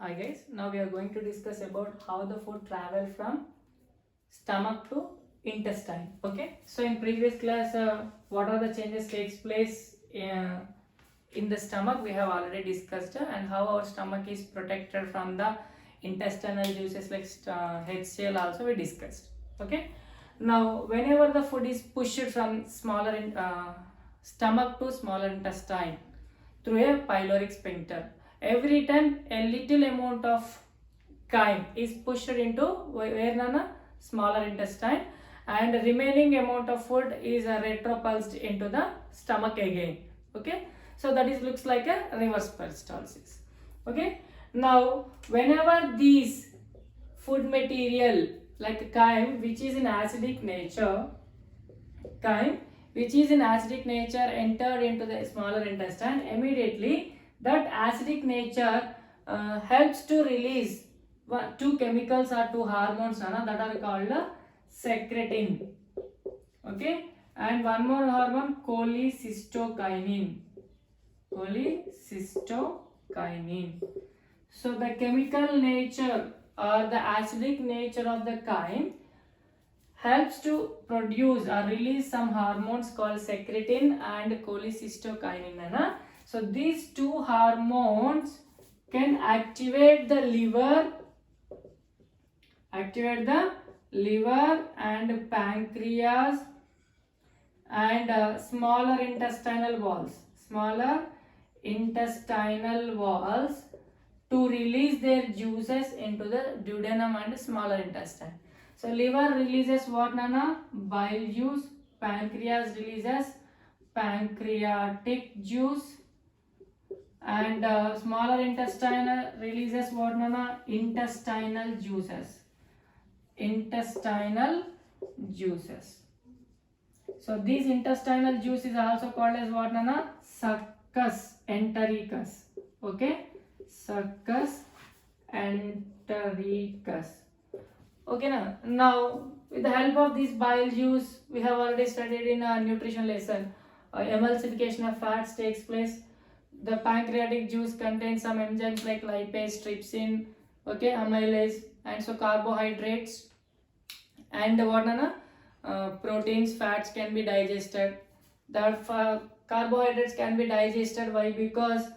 Hi guys, now we are going to discuss about how the food travel from stomach to intestine. Okay, so in previous class, what are the changes takes place in the stomach we have already discussed, and how our stomach is protected from the intestinal juices like HCl also we discussed. Okay, now whenever the food is pushed from stomach to smaller intestine through a pyloric sphincter, every time a little amount of chyme is pushed into where nana smaller intestine, and remaining amount of food is retropulsed into the stomach again. Okay, so that is looks like a reverse peristalsis. Okay, now whenever these food material like chyme which is in acidic nature, chyme which is in acidic nature entered into the smaller intestine, immediately that acidic nature helps to release two chemicals or two hormones that are called secretin. Okay, and one more hormone cholecystokinin. Cholecystokinin. So the chemical nature or the acidic nature of the chyme helps to produce or release some hormones called secretin and cholecystokinin. So these two hormones can activate the liver and pancreas and smaller intestinal walls to release their juices into the duodenum and smaller intestine. So liver releases what nana? Bile juice. Pancreas releases pancreatic juice, and smaller intestine releases what nana? Intestinal juices. So these intestinal juice is also called as what nana? Succus entericus. Okay, succus entericus. Okay, now with the help of this bile juice, we have already studied in a nutrition lesson. Emulsification of fats takes place. The pancreatic juice contains some enzymes like lipase, trypsin, okay, amylase, and so carbohydrates and proteins, fats can be digested. The carbohydrates can be digested. Why? Because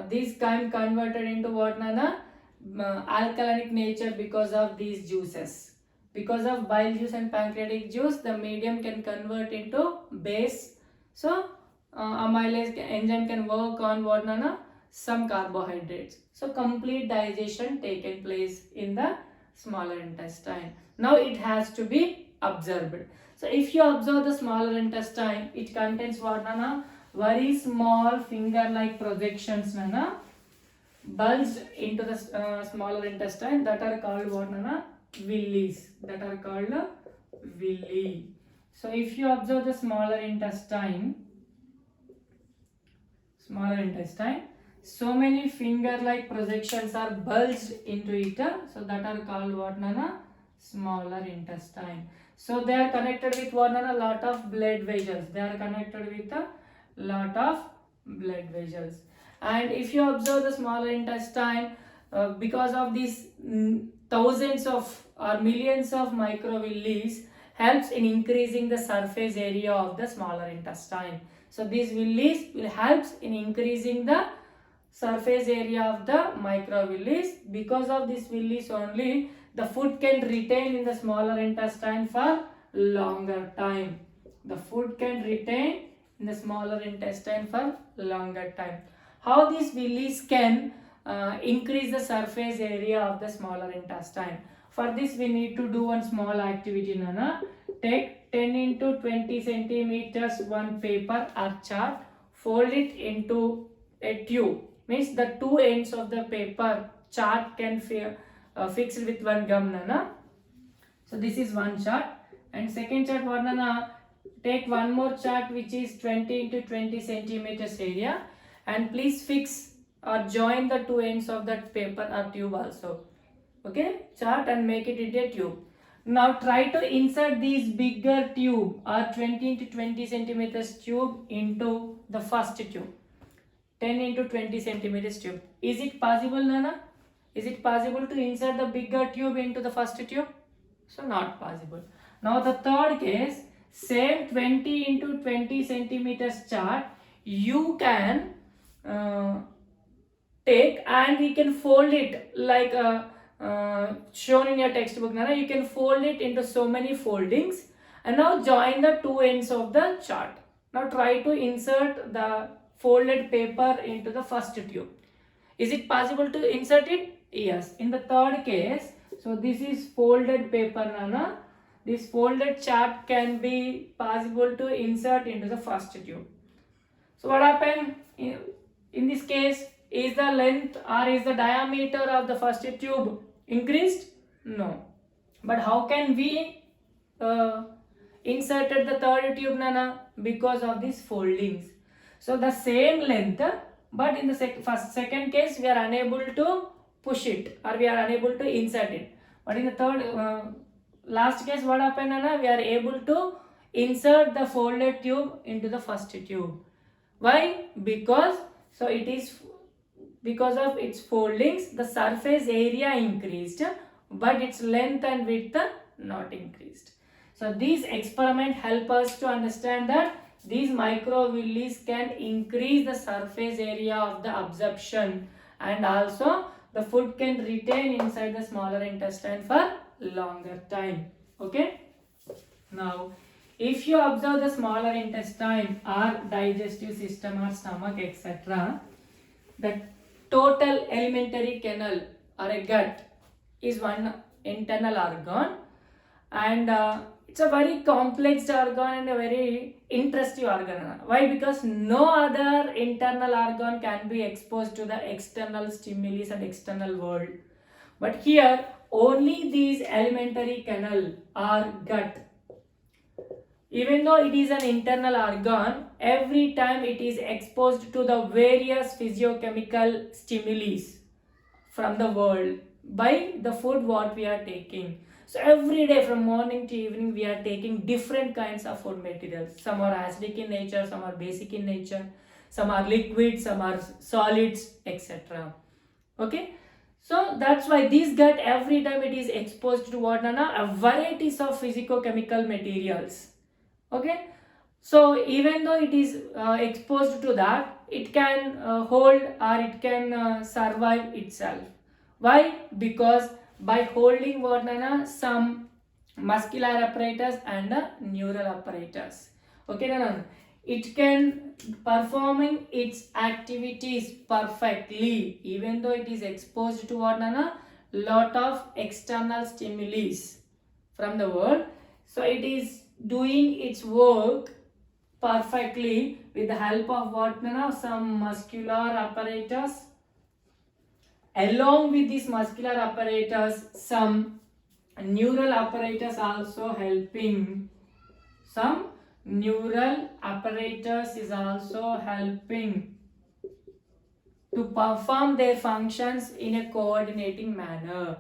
these can converted into what alkalinic nature because of these juices. Because of bile juice and pancreatic juice, the medium can convert into base. So amylase enzyme can work on what some carbohydrates. So complete digestion taken place in the smaller intestine. Now it has to be absorbed. So if you observe the smaller intestine, it contains what very small finger-like projections bulged into the smaller intestine that are called what villis. Villi. So if you observe the smaller intestine, so many finger-like projections are bulged into it. So that are called what smaller intestine. So they are connected with what a lot of blood vessels. And if you observe the smaller intestine, because of these thousands of or millions of microvillis helps in increasing the surface area of the smaller intestine. So these villis will helps in increasing the surface area of the microvillis. Because of this villis only, the food can retain in the smaller intestine for longer time. The food can retain in the smaller intestine for longer time. How these villis can increase the surface area of the smaller intestine? For this we need to do one small activity, Nana. Take 10 into 20 centimeters one paper or chart, fold it into a tube. Means the two ends of the paper chart can fix with one gum, Nana. So this is one chart, and second chart what Nana? Take one more chart which is 20 into 20 centimeters area, and please fix or join the two ends of that paper or tube also. Okay, chart and make it into a tube. Now try to insert this bigger tube or 20 into 20 centimeters tube into the first tube. 10 into 20 centimeters tube. Is it possible, Nana? Is it possible to insert the bigger tube into the first tube? So not possible. Now the third case, same 20 into 20 centimeters chart, you can take and we can fold it like shown in your textbook. Now you can fold it into so many foldings and now join the two ends of the chart. Now try to insert the folded paper into the first tube. Is it possible to insert it? Yes. In the third case, so this is folded paper, Nana. This folded chart can be possible to insert into the first tube. So what happened in this case? Is the length or is the diameter of the first tube increased? No. But how can we inserted the third tube, Nana? Because of these foldings. So the same length, but in the second case we are unable to push it or we are unable to insert it. But in the third last case, what happened, Nana? We are able to insert the folded tube into the first tube. Why? Because so it is because of its foldings, the surface area increased, but its length and width not increased. So these experiments help us to understand that these microvillis can increase the surface area of the absorption, and also the food can retain inside the smaller intestine for longer time. Okay. Now, if you observe the smaller intestine or digestive system or stomach, etc., the total alimentary canal or a gut is one internal organ, and it's a very complex organ and a very interesting organ. Why? Because no other internal organ can be exposed to the external stimulus and external world. But here, only these alimentary canal or gut, even though it is an internal organ, every time it is exposed to the various physiochemical stimuli from the world by the food what we are taking. So every day from morning to evening we are taking different kinds of food materials. Some are acidic in nature, some are basic in nature, some are liquid, some are solids, etc. Okay. So that's why this gut, every time it is exposed to what, Nana? A varieties of physicochemical materials. Okay. So even though it is exposed to that, it can hold or it can survive itself. Why? Because by holding what, Nana? Some muscular apparatus and neural apparatus. Okay, Nana? It can performing its activities perfectly, even though it is exposed to what, Nana? Lot of external stimuli from the world. So it is doing its work perfectly with the help of what, Nana? Some muscular apparatus. Along with this muscular apparatus, some neural apparatus also helping. Some neural apparatus is also helping to perform their functions in a coordinating manner.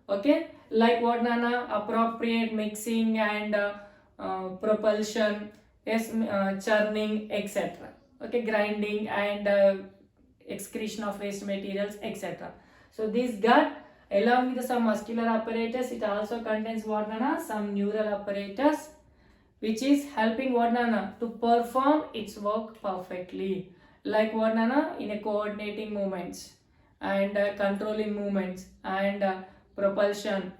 Okay, like what, Nana? Appropriate mixing and propulsion, yes, churning, etc. Okay, grinding and excretion of waste materials, etc. So this gut, along with some muscular apparatus, it also contains what, Nana? Some neural apparatus, which is helping what, Nana? To perform its work perfectly. Like what, Nana? In a coordinating movements and controlling movements and propulsion,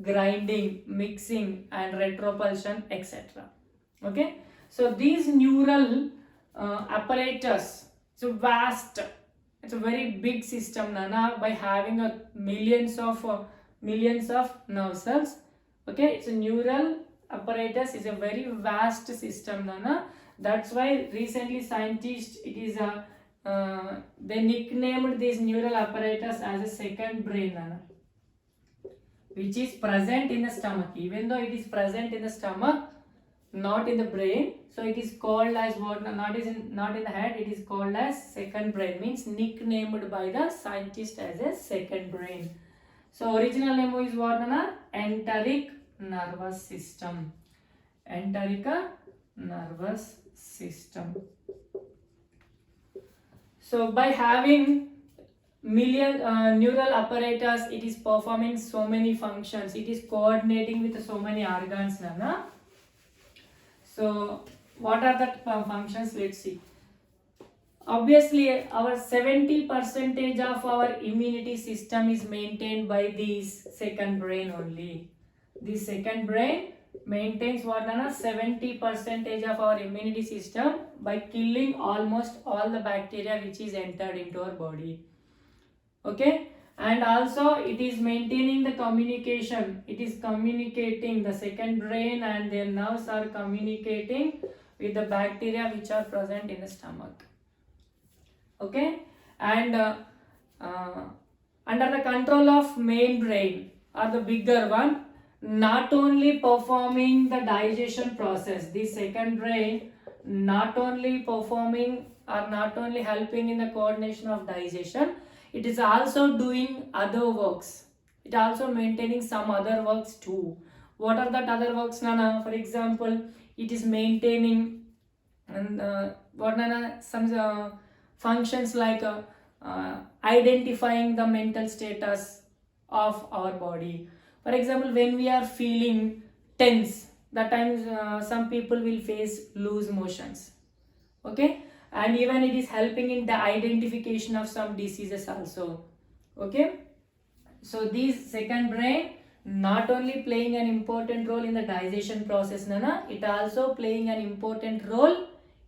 grinding, mixing and retropulsion, etc. Okay. So these neural apparatus, it's a vast, it's a very big system, Nana, by having a millions of nerve cells. Okay, it's a neural apparatus is a very vast system, Nana. That's why recently scientists, it is a they nicknamed this neural apparatus as a second brain, Nana, which is present in the stomach. Even though it is present in the stomach, not in the brain, so it is called as what, not in the head, it is called as second brain, means nicknamed by the scientist as a second brain. So original name is what, Nana? Enteric nervous system. Enteric nervous system. So by having million neural apparatus, it is performing so many functions, it is coordinating with so many organs, Nana. So what are the functions? Let's see. Obviously our 70% of our immunity system is maintained by this second brain only. This second brain maintains what, Nana? 70% of our immunity system by killing almost all the bacteria which is entered into our body. Okay, and also it is maintaining the communication, it is communicating, the second brain and their nerves are communicating with the bacteria which are present in the stomach. Okay, and under the control of main brain or the bigger one, not only performing the digestion process, the second brain not only performing or not only helping in the coordination of digestion, it is also doing other works. It also maintaining some other works too. What are that other works, Nana? For example, it is maintaining and what, Nana? Some functions like identifying the mental status of our body. For example, when we are feeling tense, that times some people will face loose motions. Okay, and even it is helping in the identification of some diseases also. Okay, so this second brain not only playing an important role in the digestion process, Nana, it also playing an important role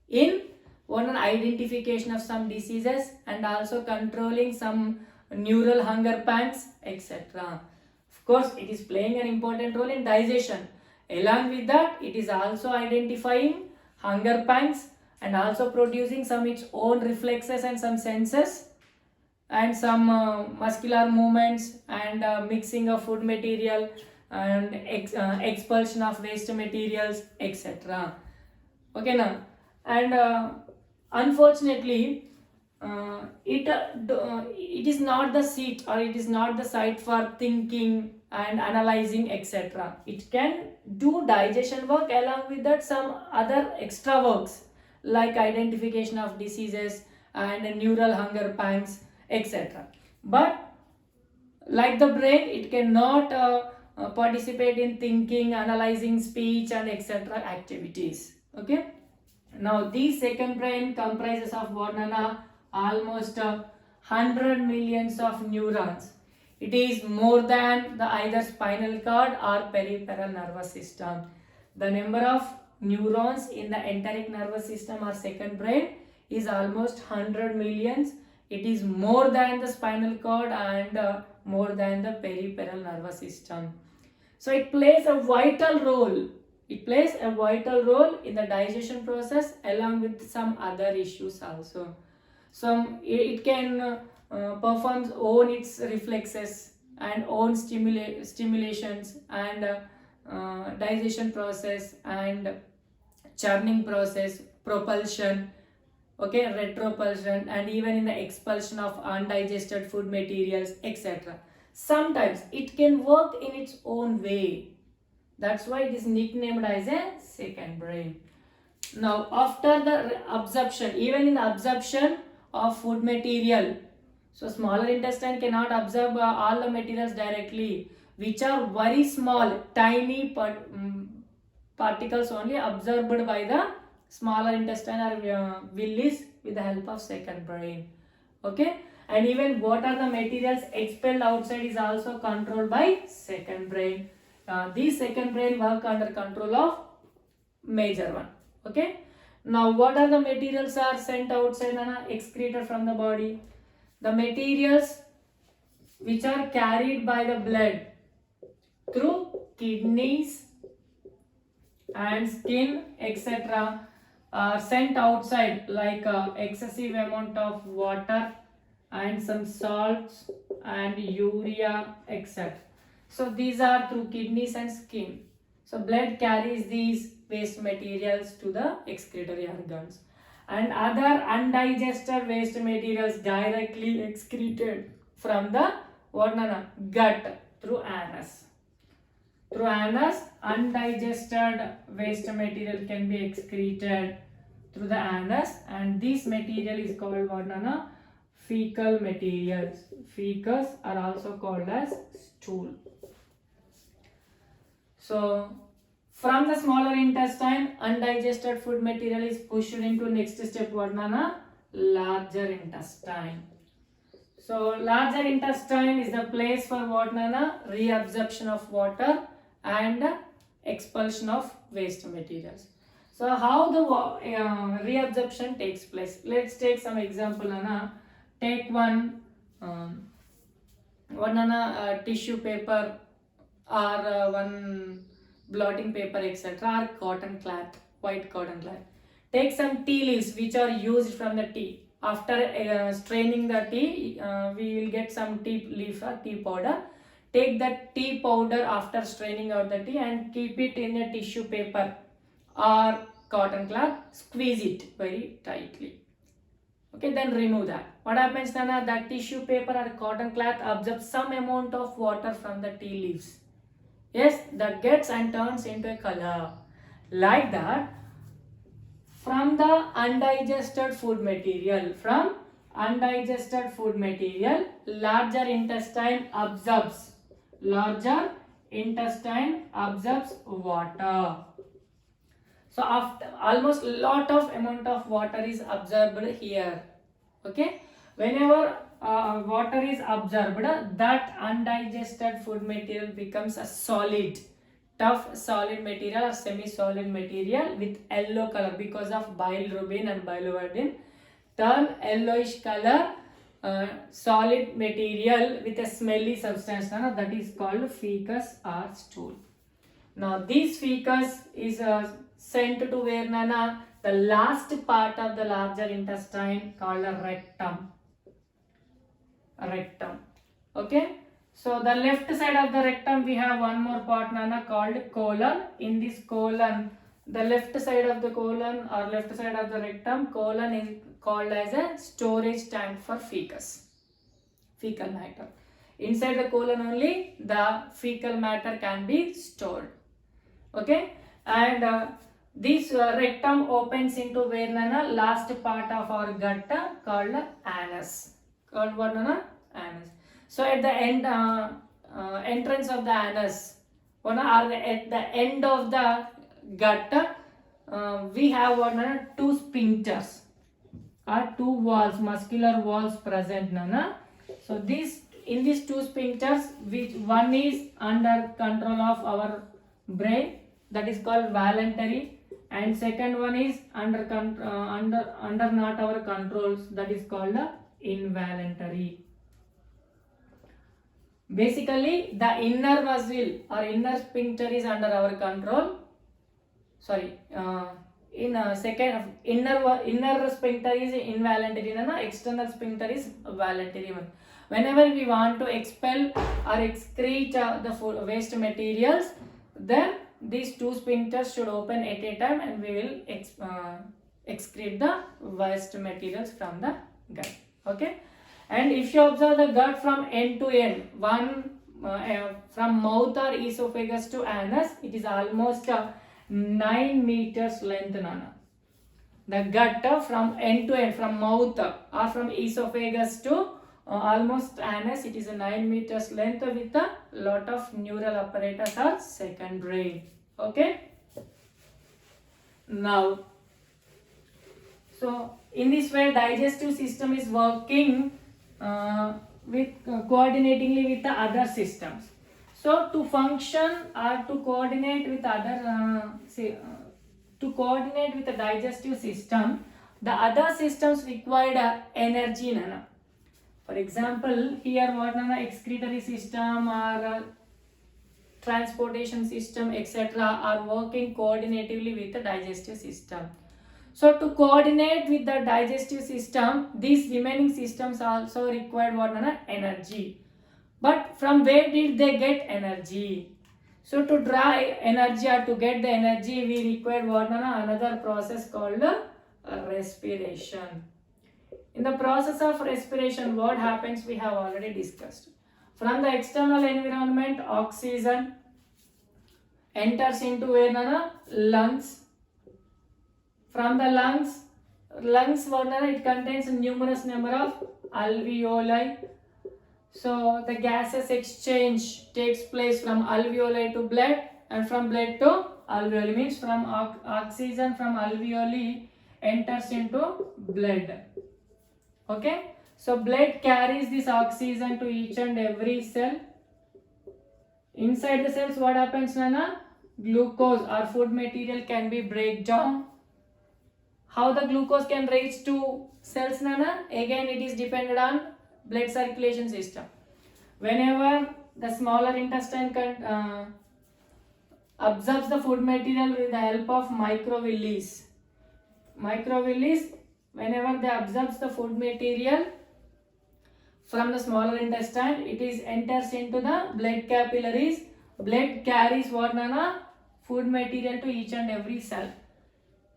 in one identification of some diseases and also controlling some neural hunger pangs, etc. Of course, it is playing an important role in digestion. Along with that, it is also identifying hunger pangs and also producing some its own reflexes and some senses and some muscular movements and mixing of food material and expulsion of waste materials, etc. Okay, now, and unfortunately it is not the seat or it is not the site for thinking and analyzing, etc. It can do digestion work, along with that some other extra works like identification of diseases and neural hunger pangs, etc. But like the brain, it cannot participate in thinking, analyzing, speech and etc. activities. Okay, now this second brain comprises of what, Nana? Almost 100 millions of neurons. It is more than the either spinal cord or peripheral nervous system. The number of neurons in the enteric nervous system or second brain is almost 100 millions. It is more than the spinal cord and more than the peripheral nervous system. So it plays a vital role. It plays a vital role in the digestion process along with some other issues also. So it can performs own its reflexes and own stimulations and digestion process and churning process, propulsion, okay, retropulsion, and even in the expulsion of undigested food materials, etc. Sometimes it can work in its own way. That's why it is nicknamed as a second brain. Now, after the absorption, even in the absorption of food material, so smaller intestine cannot absorb all the materials directly, which are very small, tiny particles only absorbed by the smaller intestine or villi with the help of second brain. Okay, and even what are the materials expelled outside is also controlled by second brain. These second brain work under control of major one. Okay, now what are the materials are sent outside and are excreted from the body? The materials which are carried by the blood through kidneys and skin, etc. are sent outside like excessive amount of water and some salts and urea, etc. So these are through kidneys and skin. So blood carries these waste materials to the excretory organs, and other undigested waste materials directly excreted from the gut through anus. Through anus, undigested waste material can be excreted through the anus, and this material is called fecal materials. Fecus are also called as stool. So from the smaller intestine, undigested food material is pushed into next step, what nana? Larger intestine. So larger intestine is the place for what nana? Reabsorption of water and expulsion of waste materials. So how the reabsorption takes place? Let's take some example, nana. Take one tissue paper or one blotting paper, etc., or cotton cloth, white cotton cloth. Take some tea leaves which are used from the tea. After straining the tea, we will get some tea leaf or tea powder. Take that tea powder after straining out the tea and keep it in a tissue paper or cotton cloth. Squeeze it very tightly. Okay, then remove that. What happens then? That tissue paper or cotton cloth absorbs some amount of water from the tea leaves. Yes, that gets and turns into a color. Like that, from the undigested food material, larger intestine absorbs water. So after almost lot of amount of water is absorbed here. Okay, whenever water is absorbed, that undigested food material becomes a solid, tough solid material or semi-solid material with yellow color because of bilirubin and biliverdin. Turn yellowish color solid material with a smelly substance, that is called fecus or stool. Now this fecus is sent to where nana? The last part of the larger intestine called a rectum. Okay, so the left side of the rectum we have one more part nana called colon. In this colon, the left side of the colon or left side of the rectum, colon is called as a storage tank for fecal matter. Inside the colon only the fecal matter can be stored. Okay, and this rectum opens into where nana? Last part of our gut called anus. Called what nana? Anus. So at the end entrance of the anus, or at the end of the gut, we have what nana? Two sphincters or two walls, muscular walls present nana. So in these two sphincters, which one is under control of our brain, that is called voluntary, and second one is under not our controls, that is called involuntary. Basically, the inner muscle or inner sphincter is under our control. Inner sphincter is involuntary, external sphincter is voluntary one. Whenever we want to expel or excrete the waste materials, then these two sphincters should open at a time and we will excrete the waste materials from the gut. Okay, and if you observe the gut from end to end, from mouth or esophagus to anus, it is almost 9 meters length nana. The gut from end to end, from mouth or from esophagus to almost anus, it is a 9 meters length with a lot of neural apparatus or second brain. Okay, now so in this way digestive system is working with coordinatingly with the other systems. So to function or to coordinate with the digestive system, the other systems required energy nana. For example, here what nana? Excretory system or transportation system, etc., are working coordinatively with the digestive system. So to coordinate with the digestive system, these remaining systems also required what nana? Energy. But from where did they get energy? So to draw energy or to get the energy, we required what nana? Another process called respiration. In the process of respiration, what happens we have already discussed. From the external environment, oxygen enters into where nana? Lungs. From the lungs what nana? It contains numerous number of alveoli. So the gases exchange takes place from alveoli to blood and from blood to alveoli, means from oxygen from alveoli enters into blood. Okay, so blood carries this oxygen to each and every cell. Inside the cells, what happens, Nana? Glucose or food material can be break down. How the glucose can reach to cells, Nana? Again, it is dependent on blood circulation system. Whenever the smaller intestine absorbs the food material with the help of microvilli. Microvilli, whenever they absorbs the food material from the smaller intestine, it is enters into the blood capillaries. Blood carries what, Nana? Food material to each and every cell.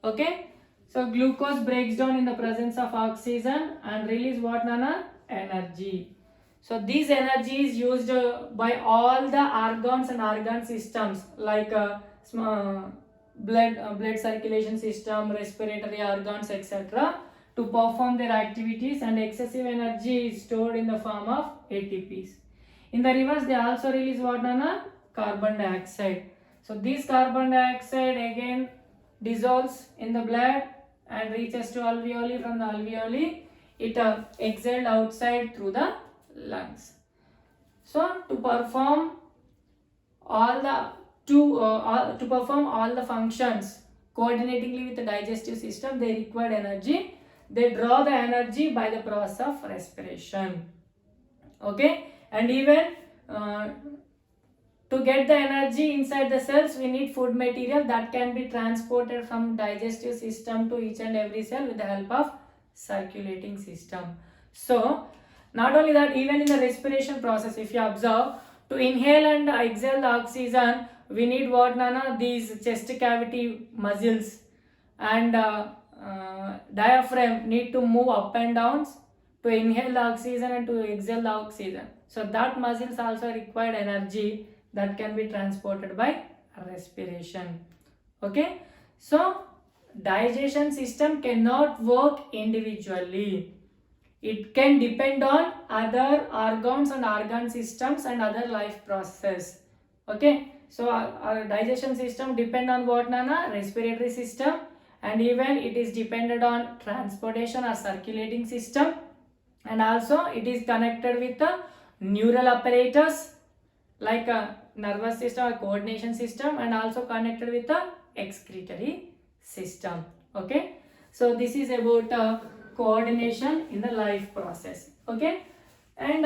Okay, so glucose breaks down in the presence of oxygen and release what, Nana? Energy. So this energy is used by all the organs and organ systems like blood circulation system, respiratory organs, etc. to perform their activities, and excessive energy is stored in the form of ATPs. In the reverse, they also release what, Nana? Carbon dioxide. So this carbon dioxide again dissolves in the blood and reaches to alveoli. From the alveoli, it exhaled outside through the lungs. So to perform all the functions coordinatingly with the digestive system, they require energy. They draw the energy by the process of respiration. Okay, and even to get the energy inside the cells, we need food material that can be transported from digestive system to each and every cell with the help of circulating system. So not only that, even in the respiration process, if you observe, to inhale and exhale the oxygen, we need what, Nana? These chest cavity muscles and diaphragm need to move up and down to inhale the oxygen and to exhale the oxygen. So that muscles also require energy that can be transported by respiration. Okay, so digestion system cannot work individually. It can depend on other organs and organ systems and other life processes. Okay, so our digestion system depend on what, Nana? Respiratory system, and even it is dependent on transportation or circulating system, and also it is connected with the neural apparatus like a nervous system or coordination system, and also connected with the excretory system. Okay, so this is about coordination in the life process. Okay, and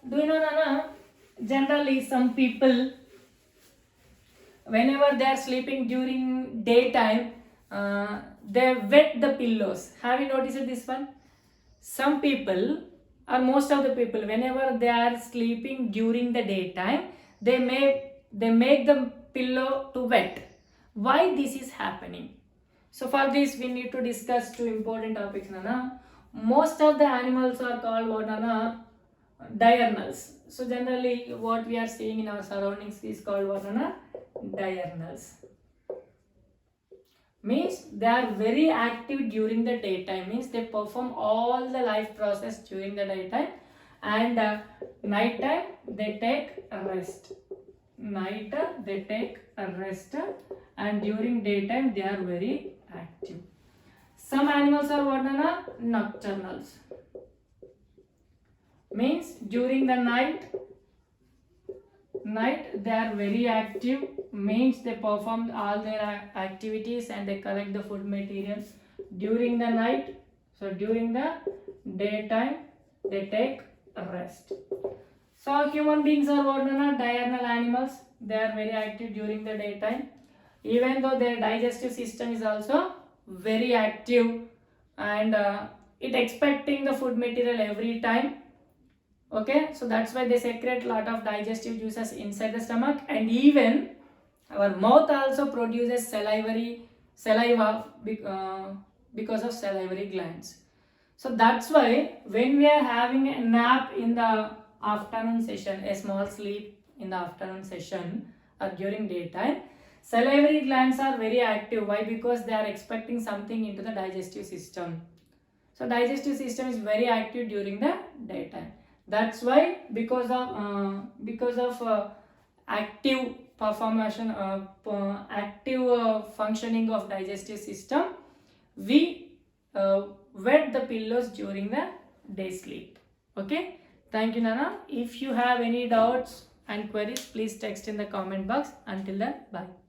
do you know, Nana, generally some people, whenever they are sleeping during daytime, they wet the pillows. Have you noticed this one? Some people, or most of the people, whenever they are sleeping during the daytime, they make the pillow to wet. Why this is happening? So for this, we need to discuss two important topics, Nana. Most of the animals are called what, Nana? Diurnals. So generally, what we are seeing in our surroundings is called what, Nana? Diurnals. Means they are very active during the daytime. Means they perform all the life process during the daytime, and night time they take a rest. Night they take a rest, and during daytime they are very active. Some animals are what, Nana? Nocturnals. Means during the night they are very active. Means they perform all their activities and they collect the food materials during the night. So during the daytime they take a rest. So human beings are what, Nana? Diurnal animals. They are very active during the daytime, even though their digestive system is also very active, and it expecting the food material every time. Okay, so that's why they secrete a lot of digestive juices inside the stomach, and even our mouth also produces saliva because of salivary glands. So that's why when we are having a nap in the afternoon session, a small sleep in the afternoon session or during daytime, salivary glands are very active. Why? Because they are expecting something into the digestive system. So digestive system is very active during the daytime. That's why because of active performation active functioning of digestive system, we wet the pillows during the day sleep. Okay, thank you, Nana. If you have any doubts and queries, please text in the comment box. Until then, bye.